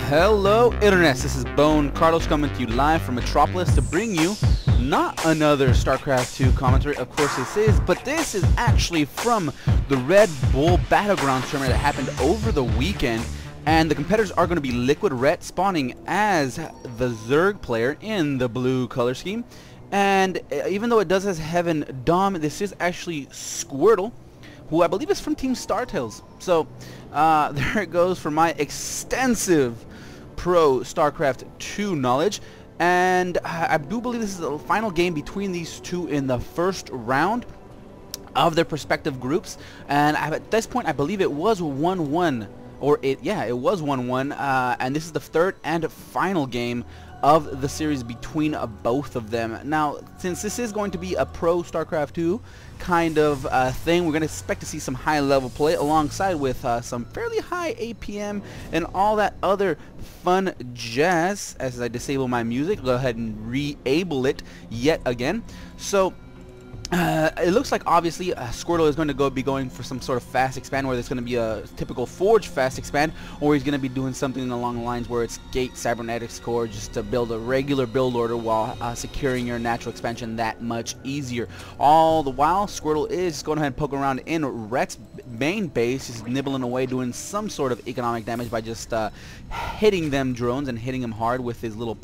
Hello Internet, this is Bone Carlos coming to you live from Metropolis to bring you not another StarCraft 2 commentary. Of course this is, but this is actually from the Red Bull Battlegrounds tournament that happened over the weekend, and the competitors are going to be Liquid Ret spawning as the Zerg player in the blue color scheme. And even though it does has Heaven Dom, this is actually Squirtle, who I believe is from Team StarTales. So there it goes for my extensive pro StarCraft 2 knowledge. And I do believe this is the final game between these two in the first round of their respective groups. And at this point, I believe it was 1-1. It was 1-1. And this is the third and final game of the series between both of them. Now, since this is going to be a pro StarCraft 2 kind of thing, we're going to expect to see some high level play alongside with some fairly high APM and all that other fun jazz. As I disable my music, go ahead and re-able it yet again. So it looks like obviously Squirtle is going to be going for some sort of fast expand, where there's going to be a typical Forge fast expand, or he's going to be doing something along the lines where it's Gate Cybernetics Core, just to build a regular build order while securing your natural expansion that much easier. All the while, Squirtle is going ahead and poking around in Ret's main base, just nibbling away, doing some sort of economic damage by just hitting them drones and hitting them hard with his little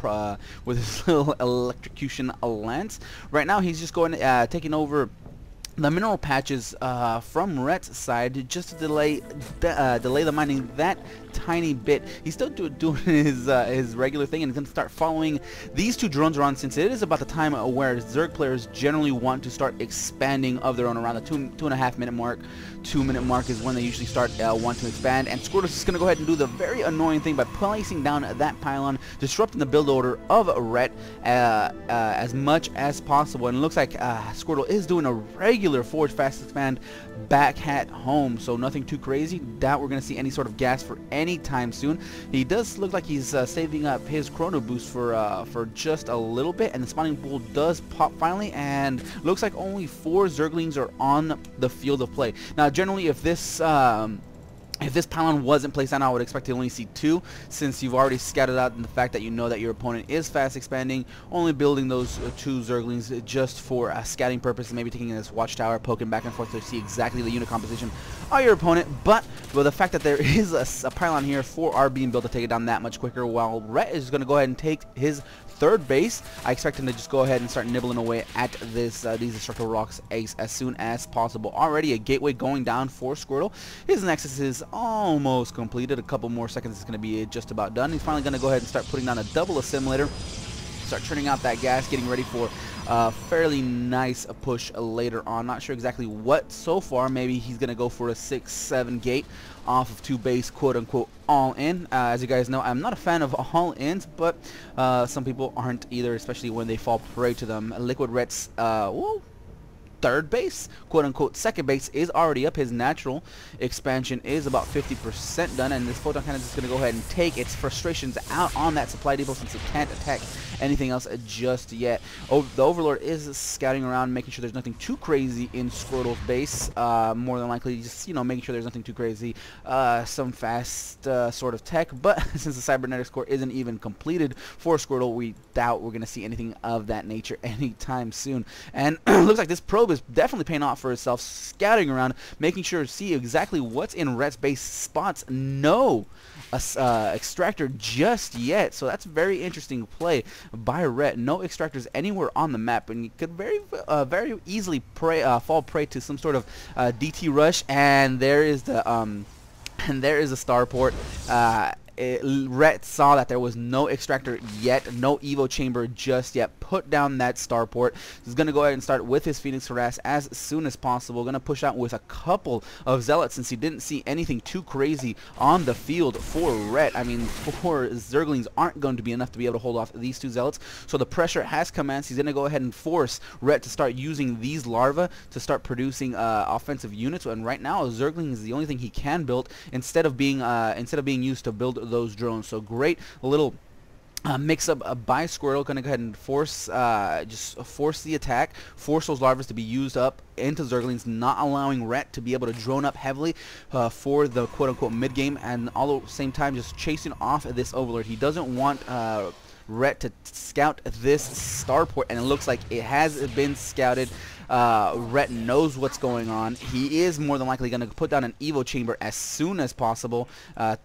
electrocution lance. Right now, he's just going taking over the mineral patches from Ret's side, just to delay the mining that tiny bit. He's still doing his regular thing, and he's going to start following these two drones around, since it is about the time where Zerg players generally want to start expanding of their own, around the 2.5 minute mark. 2-minute mark is when they usually start want to expand, and Squirtle is just going to go ahead and do the very annoying thing by placing down that pylon, disrupting the build order of Ret as much as possible. And it looks like Squirtle is doing a regular Forge fast expand back at home, so nothing too crazy. Doubt we're going to see any sort of gas for any time soon. He does look like he's saving up his chrono boost for just a little bit, and the spawning pool does pop finally, and looks like only 4 Zerglings are on the field of play. Now, generally, if this pylon wasn't placed down, I would expect to only see 2, since you've already scouted out in the fact that you know that your opponent is fast expanding, only building those 2 Zerglings just for scouting purposes, maybe taking this watchtower, poking back and forth to see exactly the unit composition of your opponent. But with the fact that there is a pylon here for our beam build to take it down that much quicker, while Ret is going to go ahead and take his third base, I expect him to just go ahead and start nibbling away at these destructible rocks as soon as possible. Already a gateway going down for Squirtle. His nexus is almost completed. A couple more seconds, it's going to be just about done. He's finally going to go ahead and start putting down a double assimilator, start churning out that gas, getting ready for a fairly nice push later on. Not sure exactly what so far. Maybe he's going to go for a 6-7 gate off of 2 base, quote-unquote all in. As you guys know, I'm not a fan of all ins, but some people aren't either, especially when they fall prey to them. Liquid Ret's third base, quote-unquote second base, is already up. His natural expansion is about 50% done, and this photon cannon is just going to go ahead and take its frustrations out on that supply depot, since it can't attack anything else just yet. The Overlord is scouting around, making sure there's nothing too crazy in Squirtle's base. More than likely, just making sure there's nothing too crazy. Some fast sort of tech, but since the cybernetics core isn't even completed for Squirtle, we doubt we're going to see anything of that nature anytime soon. And looks like this probe is definitely paying off for itself, scouting around, making sure to see exactly what's in Ret's base spots. No extractor just yet, so that's very interesting play by Ret. No extractors anywhere on the map, and you could very easily fall prey to some sort of DT rush. And there is the starport. Ret saw that there was no extractor yet, no Evo chamber just yet. Put down that starport. He's going to go ahead and start with his Phoenix Harass as soon as possible. Going to push out with a couple of Zealots, since he didn't see anything too crazy on the field for Ret. I mean, 4 Zerglings aren't going to be enough to be able to hold off these 2 Zealots, so the pressure has commenced. He's going to go ahead and force Ret to start using these larvae to start producing offensive units, and right now a Zergling is the only thing he can build instead of being used to build those drones. So great little mix up by Squirtle, gonna go ahead and force, just force the attack, force those larvas to be used up into Zerglings, not allowing Rhett to be able to drone up heavily for the quote-unquote mid-game, and all at the same time just chasing off this Overlord. He doesn't want Rhett to scout this starport, and it looks like it has been scouted. Rhett knows what's going on. He is more than likely going to put down an Evo Chamber as soon as possible.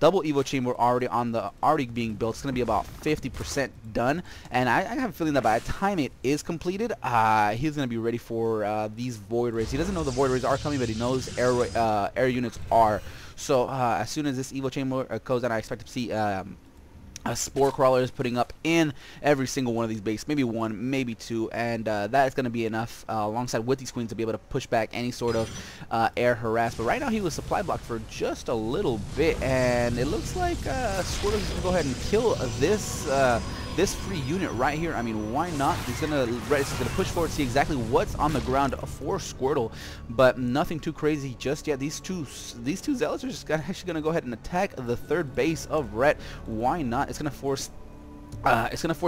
Double Evo Chamber already being built. It's going to be about 50% done, and I have a feeling that by the time it is completed, he's going to be ready for these Void Rays. He doesn't know the Void Rays are coming, but he knows air units are. So as soon as this Evo Chamber goes down, I expect to see Spore Crawlers putting up in every single one of these bases, maybe one, maybe two, and that is going to be enough alongside with these queens to be able to push back any sort of air harass. But right now he was supply blocked for just a little bit, and it looks like Squirtle is going to go ahead and kill this free unit right here. I mean, why not? He's gonna push forward, see exactly what's on the ground for Squirtle, but nothing too crazy just yet. These two zealots are just actually gonna go ahead and attack the third base of Rhett. Why not? It's gonna force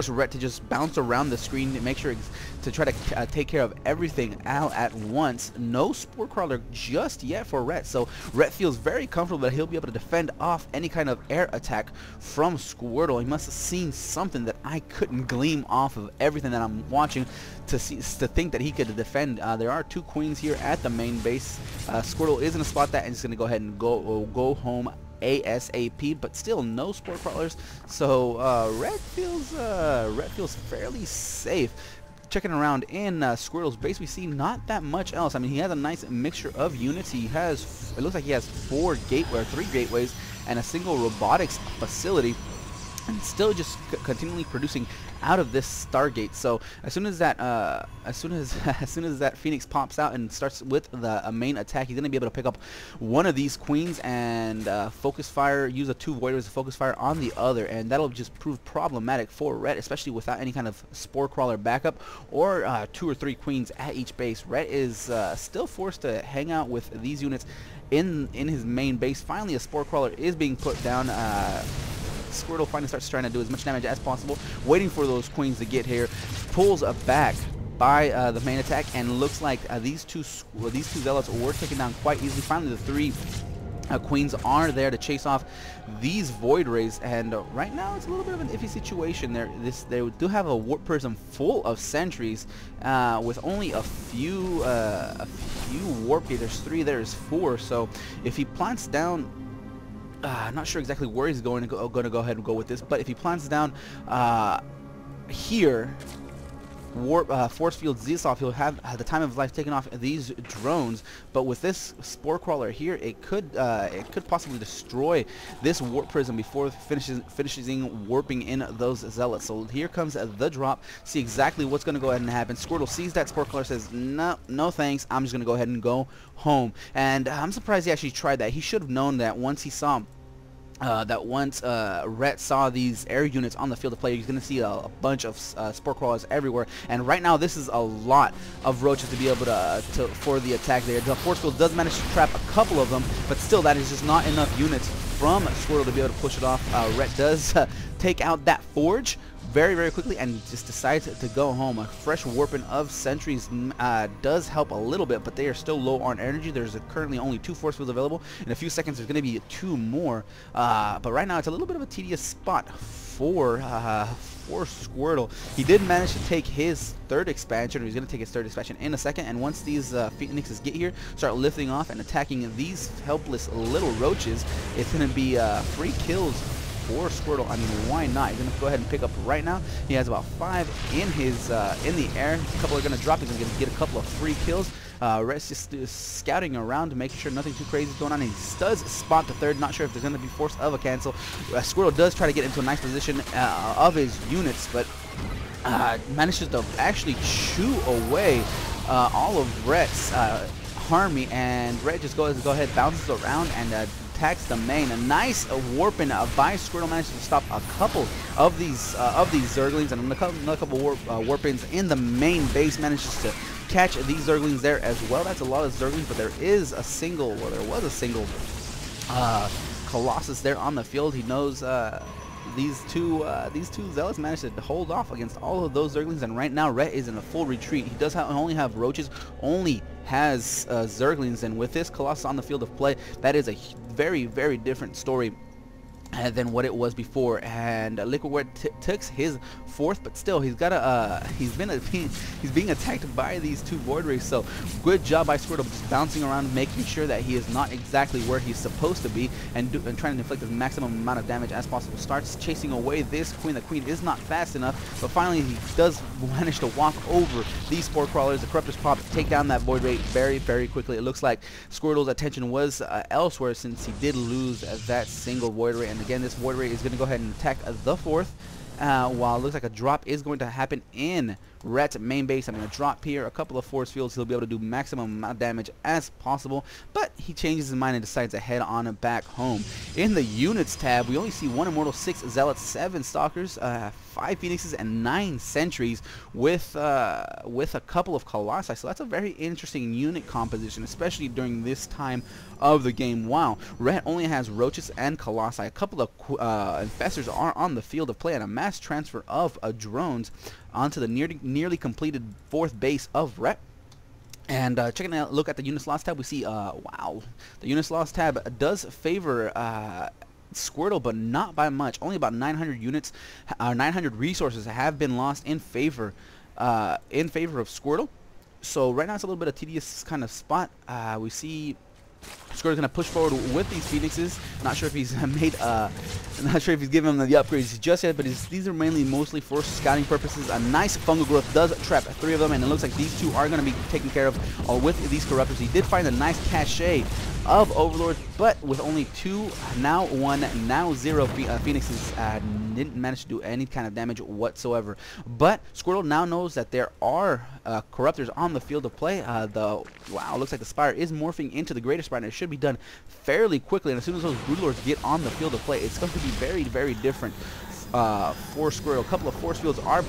Rhett to just bounce around the screen to make sure to try to take care of everything out at once. No Spore Crawler just yet for Rhett, so Rhett feels very comfortable that he'll be able to defend off any kind of air attack from Squirtle. He must have seen something that I couldn't glean off of everything that I'm watching to think that he could defend. There are two queens here at the main base. Squirtle is going to spot that and is going to go ahead and go home ASAP, but still no Spore Crawlers, so Rhett feels fairly safe. Checking around in Squirtle's base, we see not that much else. I mean, he has a nice mixture of units. He has, it looks like he has 3 gateways and a single robotics facility, and still just continually producing out of this Stargate. So as soon as that Phoenix pops out and starts with the main attack, he's gonna be able to pick up one of these queens and focus fire, use a 2 Voiders to focus fire on the other, and that'll just prove problematic for Rhett, especially without any kind of Spore Crawler backup or 2 or 3 queens at each base. Rhett is still forced to hang out with these units in his main base. Finally, a Spore Crawler is being put down. Squirtle finally starts trying to do as much damage as possible, waiting for those queens to get here. Pulls back by the main attack, and looks like these two zealots were taken down quite easily. Finally, the 3 queens are there to chase off these Void Rays, and right now it's a little bit of an iffy situation. They do have a warp prism full of sentries, with only a few warp gates. There's 3, there's 4. So if he plants down, I'm not sure exactly where he's going to go ahead and go with this, but if he plants down here, force field Zsoff, he'll have at the time of his life taken off these drones. But with this Spore Crawler here, it could possibly destroy this warp prism before finishing warping in those zealots. So here comes the drop. See exactly what's going to go ahead and happen. Squirtle sees that Spore Crawler, says no thanks, I'm just going to go ahead and go home. And I'm surprised he actually tried that. He should have known that once he saw once Rhett saw these air units on the field of play, he's going to see a bunch of Spore Crawlers everywhere. And right now, this is a lot of roaches to be able for the attack there. The force field does manage to trap a couple of them, but still, that is just not enough units from Squirtle to be able to push it off. Rhett does take out that forge very quickly and just decides to go home. A fresh warping of sentries does help a little bit, but they are still low on energy. There's currently only 2 force fields available. In a few seconds there's going to be 2 more, but right now it's a little bit of a tedious spot for Squirtle. He did manage to take his 3rd expansion, or he's going to take his 3rd expansion in a second, and once these Phoenixes get here, start lifting off and attacking these helpless little roaches, it's going to be free kills for Squirtle. I mean, why not? He's going to go ahead and pick up right now. He has about 5 in his in the air. A couple are going to drop. He's going to get a couple of free kills. Rhett's just scouting around to make sure nothing too crazy is going on. He does spot the 3rd. Not sure if there's going to be force of a cancel. Squirtle does try to get into a nice position of his units, but manages to actually chew away all of Rhett's army, and Rhett just goes ahead, bounces around, and attacks the main. A nice warping by Squirtle manages to stop a couple of these Zerglings, and another couple warpings in the main base. Manages to catch these Zerglings there as well. That's a lot of Zerglings, but there was a single Colossus there on the field. He knows these two zealots managed to hold off against all of those zerglings, and right now Rhett is in a full retreat. He does only have roaches, only has zerglings, and with this Colossus on the field of play, that is a very, very different story than what it was before. And Liquidware took his fourth, but still he's got a he's being attacked by these two Void Rays. So good job by Squirtle, just bouncing around, making sure that he is not exactly where he's supposed to be, and trying to inflict the maximum amount of damage as possible. Starts chasing away this queen. The queen is not fast enough, but finally he does manage to walk over these spore crawlers. The Corruptors Pop, take down that Void Ray very, very quickly. It looks like Squirtle's attention was elsewhere, since he did lose that single Void Ray. And again, this Void Ray is going to go ahead and attack the fourth, while it looks like a drop is going to happen in Rhett's main base. I'm going to drop here a couple of force fields. He'll be able to do maximum amount of damage as possible, but he changes his mind and decides to head on back home. In the units tab, we only see 1 Immortal, 6 Zealots, 7 Stalkers, 5 Phoenixes, and 9 Sentries, with a couple of Colossi. So that's a very interesting unit composition, especially during this time of the game. Wow, Rhett only has Roaches and Colossi. A couple of Infestors are on the field of play, and a mass transfer of drones onto the nearly completed 4th base of Rhett. And checking a look at the unit slots tab, we see wow, the unit slots tab does favor Squirtle, but not by much. Only about 900 units, 900 resources have been lost in favor of Squirtle. So right now it's a little bit of tedious kind of spot. We see Squirtle's gonna push forward with these Phoenixes. Not sure if he's not sure if he's giving them the upgrades just yet, but these are mostly for scouting purposes. A nice fungal growth does trap 3 of them, and it looks like these 2 are gonna be taken care of with these Corruptors. He did find a nice cache of Overlords, but with only 2, now 1, now 0 Phoenixes, didn't manage to do any kind of damage whatsoever. But Squirtle now knows that there are Corruptors on the field of play. Wow, looks like the Spire is morphing into the Greater Spire, and it should be done fairly quickly. And as soon as those Broodlords get on the field of play, it's going to be very, very different for Squirtle. A couple of force fields are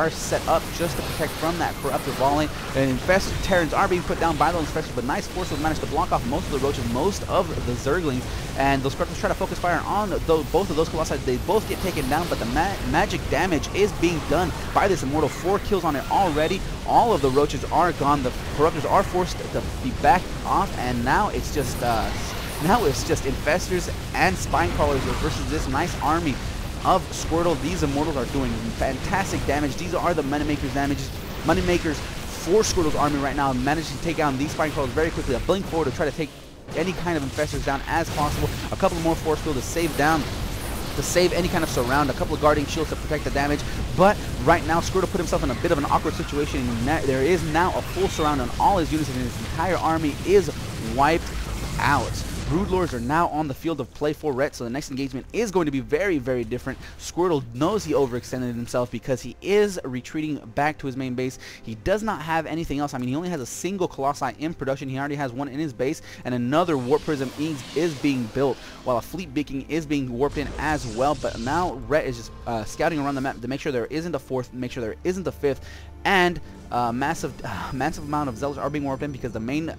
set up just to protect from that Corruptor volley, and Terrans are being put down by those Infestors, but nice force fields managed to block off most of the Roaches, most of the Zerglings, and those Corruptors try to focus fire on both of those Colossi. They both get taken down, but the magic damage is being done by this Immortal. 4 kills on it already. All of the Roaches are gone. The Corruptors are forced to be backed off, and now it's just Infestors and Spine Crawlers versus this nice army of Squirtle. These Immortals are doing fantastic damage. These are the moneymakers for Squirtle's army right now, managing to take down these Spine Crawlers very quickly. A blink forward to try to take any kind of Infestors down as possible. A couple more force field to save any kind of surround. A couple of guarding shields to protect the damage. But right now, Squirtle put himself in a bit of an awkward situation. There is now a full surround on all his units, and his entire army is wiped out. Broodlords are now on the field of play for Rhett, so the next engagement is going to be very, very different. Squirtle knows he overextended himself because he is retreating back to his main base. He does not have anything else. I mean, he only has a single Colossi in production. He already has one in his base, and another Warp Prism is being built, while a Fleet Beacon is being warped in as well. But now Rhett is just scouting around the map to make sure there isn't a 4th, make sure there isn't a 5th, and massive amount of Zealots are being warped in because the main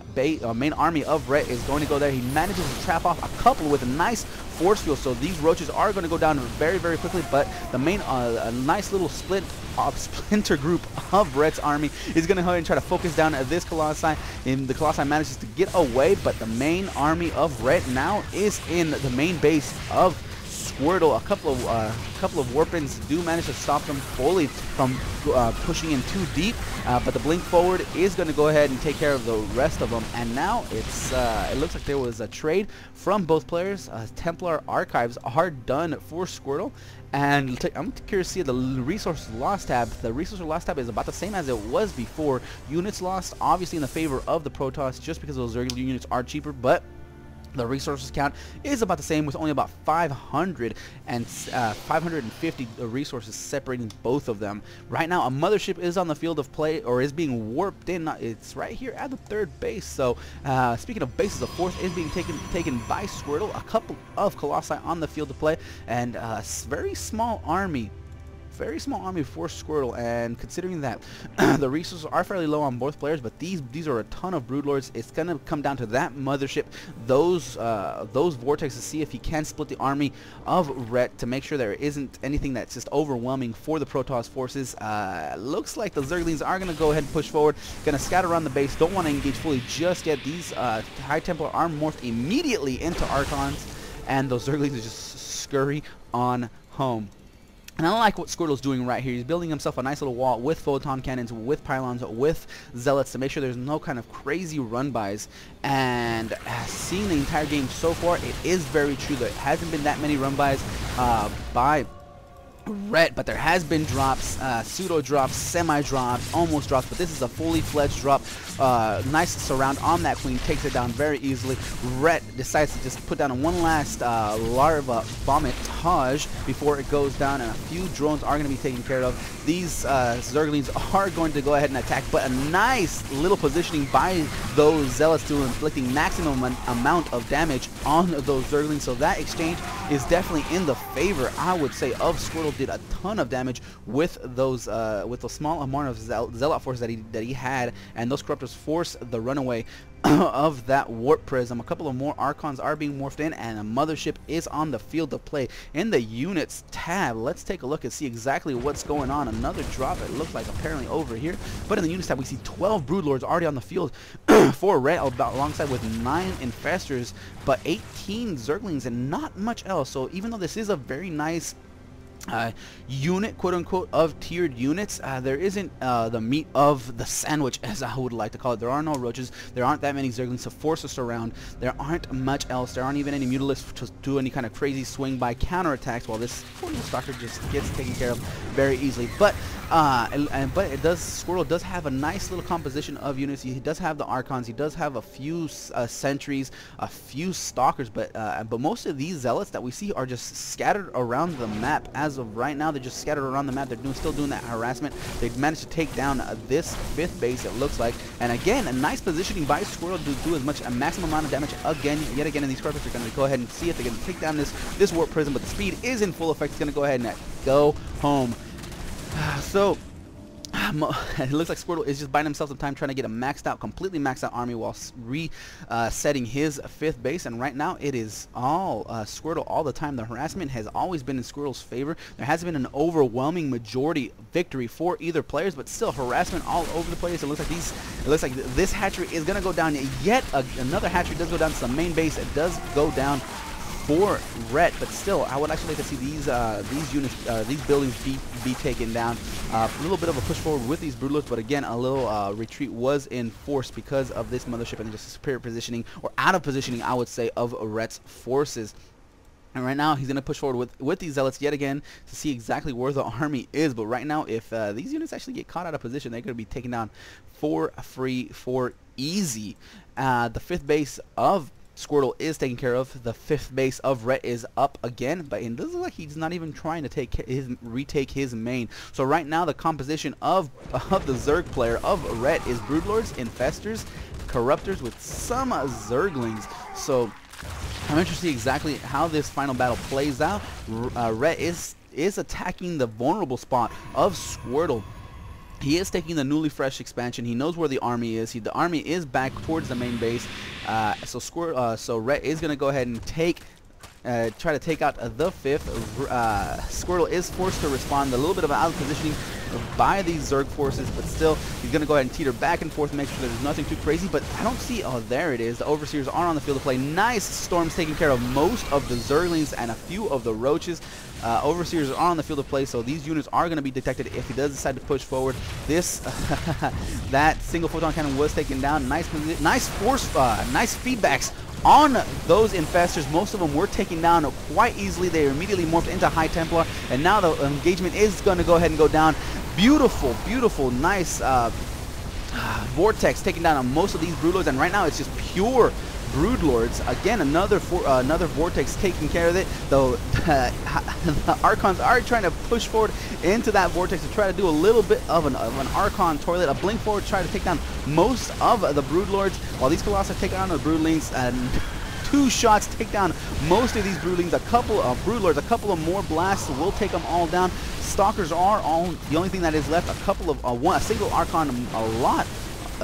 army of Rhett is going to go there. He manages to trap off a couple with a nice force field, so these Roaches are going to go down very, very quickly. But the main, a nice little splinter group of Rhett's army is going to go ahead and try to focus down this Colossi, and the Colossi manages to get away. But the main army of Rhett now is in the main base of Squirtle. A couple of Warpins do manage to stop them fully from pushing in too deep, but the blink forward is going to go ahead and take care of the rest of them. And now it looks like there was a trade from both players. Templar Archives are done for Squirtle, and I'm curious to see the resource loss tab. The resource loss tab is about the same as it was before. Units lost, obviously in the favor of the Protoss, just because those regular units are cheaper, but the resources count is about the same, with only about 550 resources separating both of them. Right now, a mothership is on the field of play, or is being warped in. It's right here at the 3rd base. So, speaking of bases, the 4th is being taken by Squirtle. A couple of Colossi on the field of play, and a very small army very small army for Squirtle, and considering that the resources are fairly low on both players, but these are a ton of Broodlords. It's gonna come down to that mothership, those vortexes, to see if he can split the army of Rhett to make sure there isn't anything that's just overwhelming for the Protoss forces. Looks like the Zerglings are gonna go ahead and push forward, gonna scatter around the base, don't want to engage fully just yet. These High Templar are morphed immediately into Archons, and those Zerglings just scurry on home. And I like what Squirtle's doing right here. He's building himself a nice little wall with photon cannons, with pylons, with zealots to make sure there's no kind of crazy run-bys. And seeing the entire game so far, it is very true that it hasn't been that many run-bys by Rhett, but there has been drops, pseudo drops, semi drops, almost drops, but this is a fully fledged drop. Nice surround on that queen, takes it down very easily. Rhett decides to just put down one last larva vomitage before it goes down, and a few drones are going to be taken care of. These Zerglings are going to go ahead and attack, but a nice little positioning by those zealots to inflicting maximum amount of damage on those Zerglings, so that exchange is definitely in the favor, I would say, of Squirtle. Did a ton of damage with those small amount of zealot force that he had, and those corruptors force the runaway of that warp prism. A couple of more Archons are being morphed in, and a mothership is on the field of play. In the units tab, let's take a look and see exactly what's going on. Another drop, it looks like, apparently over here, but in the units tab we see 12 Broodlords already on the field for Rhett, alongside with 9 Infestors, but 18 Zerglings and not much else. So even though this is a very nice unit, quote-unquote, of tiered units, there isn't the meat of the sandwich, as I would like to call it. There are no roaches, there aren't that many Zerglings to force us around, there aren't much else, there aren't even any Mutalisks to do any kind of crazy swing by counterattacks, while this poor little Stalker just gets taken care of very easily. But Squirtle does have a nice little composition of units. He does have the Archons, he does have a few sentries, a few Stalkers, but most of these zealots that we see are just scattered around the map. As of right now, they're just scattered around the map. They're still doing that harassment. They've managed to take down this 5th base, it looks like, and again, a nice positioning by Squirtle to do a maximum amount of damage yet again, and these carpets are going to go ahead and see if they're going to take down this warp prism, but the speed is in full effect. It's going to go ahead and go home. So it looks like Squirtle is just buying himself some time, trying to get a completely maxed out army while resetting his 5th base. And right now it is all Squirtle all the time. The harassment has always been in Squirtle's favor. There hasn't been an overwhelming majority victory for either players, but still harassment all over the place. It looks like this hatchery is going to go down. Yet another hatchery does go down to the main base. It does go down for Rhett, but still, I would actually like to see these units, these buildings be taken down. A little bit of a push forward with these Broodlords, but again, a little retreat was enforced because of this mothership and just superior positioning, or out of positioning, I would say, of Rhett's forces. And right now, he's going to push forward with these zealots yet again to see exactly where the army is. But right now, if these units actually get caught out of position, they're going to be taken down for free, for easy. The 5th base of Squirtle is taken care of. The 5th base of Rhett is up again, but it doesn't look like he's not even trying to retake his main. So right now, the composition of the Zerg player of Rhett is Broodlords, Infestors, Corruptors with some Zerglings. So I'm interested to see exactly how this final battle plays out. Rhett is attacking the vulnerable spot of Squirtle. He is taking the newly fresh expansion. He knows where the army is. The army is back towards the main base. So Rhett is going to go ahead and try to take out the 5th. Squirtle is forced to respond. A little bit of out of positioning by these Zerg forces, but still, he's going to go ahead and teeter back and forth, make sure there's nothing too crazy. But I don't see, oh, there it is. The Overseers are on the field of play. Nice Storms taking care of most of the Zerglings and a few of the Roaches. Overseers are on the field of play, so these units are going to be detected if he does decide to push forward. That single photon cannon was taken down. Nice feedbacks on those Infestors. Most of them were taken down quite easily. They immediately morphed into High Templar, and now the engagement is going to go ahead and go down. Beautiful, beautiful, nice Vortex taking down on most of these Broodlords, and right now it's just pure Broodlords. Again, another Vortex taking care of it, though. The Archons are trying to push forward into that Vortex to try to do a little bit of an Archon toilet. A blink forward to try to take down most of the Broodlords, while these Colossi take on the Broodlings, and 2 shots take down most of these Broodlings. A couple of Broodlords, a couple of more blasts will take them all down. Stalkers are all the only thing that is left. A couple of a single Archon, a lot.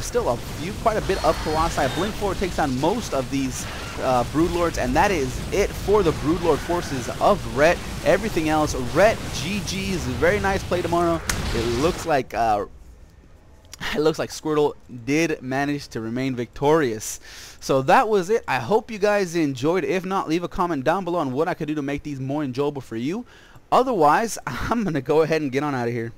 Still a few, quite a bit of Colossi. Blink Forward takes down most of these Broodlords, and that is it for the Broodlord forces of Rhett. Everything else, Rhett, GG's, very nice play tomorrow. It looks like Squirtle did manage to remain victorious. So that was it. I hope you guys enjoyed. If not, leave a comment down below on what I could do to make these more enjoyable for you. Otherwise, I'm gonna go ahead and get on out of here.